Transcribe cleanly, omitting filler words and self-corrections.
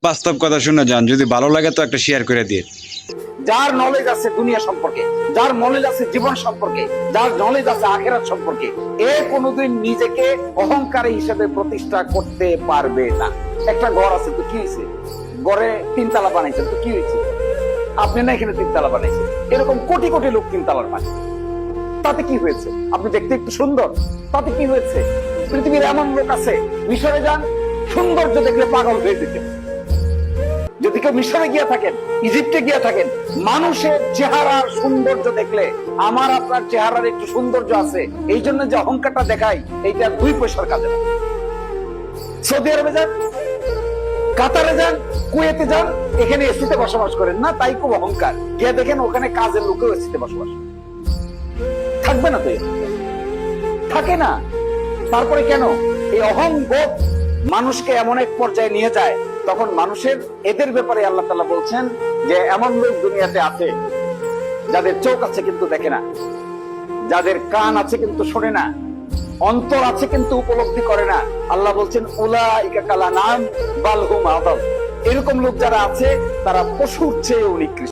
বাস্তব কথা শুনে যান, যদি ভালো লাগে তো একটা শেয়ার করে দিয়ে। যার নলেজ আছে দুনিয়া সম্পর্কে, যার নলেজ আছে জীবন সম্পর্কে, যার নলেজ আছে আখেরাত সম্পর্কে, এ কোনোদিন নিজেকে অহংকারী হিসেবে প্রতিষ্ঠা করতে পারবে না। একটা ঘর আছে তো কি হয়েছে, ঘরে তিনতলা বানাইছেন তো কি হয়েছে, আপনি না এখানে তিনতলা বানাইছেন, এরকম কোটি কোটি লোক তিনতলার বানায়, তাতে কি হয়েছে? আপনি দেখতে একটু সুন্দর, তাতে কি হয়েছে? পৃথিবীর এমন লোক আছে, মিশরে যান, সৌন্দর্য দেখলে পাগল হয়ে যেতেন। যদি কেউ মিশরে গিয়ে থাকেন, ইজিপ্টে গিয়ে থাকেন, মানুষের চেহারার সৌন্দর্য দেখলে আমার আপনার চেহারার একটু সৌন্দর্য আছে, এই জন্য যে অহংকারটা দেখাই, এইটা 2 পয়সার কাজে না। সৌদি আরবে যান, কাতারে যান, কুয়েতে যান, এখানে এসিতে বসবাস করেন না, তাই খুব অহংকার। গিয়ে দেখেন ওখানে কাজের লোকেও এসিতে বসবাস থাকবে না, তো থাকে না। তারপরে কেন এই অহংবোধ মানুষকে এমন এক পর্যায়ে নিয়ে যায়, তখন মানুষের এদের ব্যাপারে আল্লাহ তাআলা বলছেন যে এমন লোক দুনিয়াতে আছে যাদের চোখ আছে কিন্তু দেখে না, যাদের কান আছে কিন্তু শোনে না, অন্তর আছে কিন্তু উপলব্ধি করে না। আল্লাহ বলছেন উলাইকা কালানাম বাল হুম আদাল। এরকম লোক যারা আছে তারা পশুর চেয়ে নিকৃষ্ট।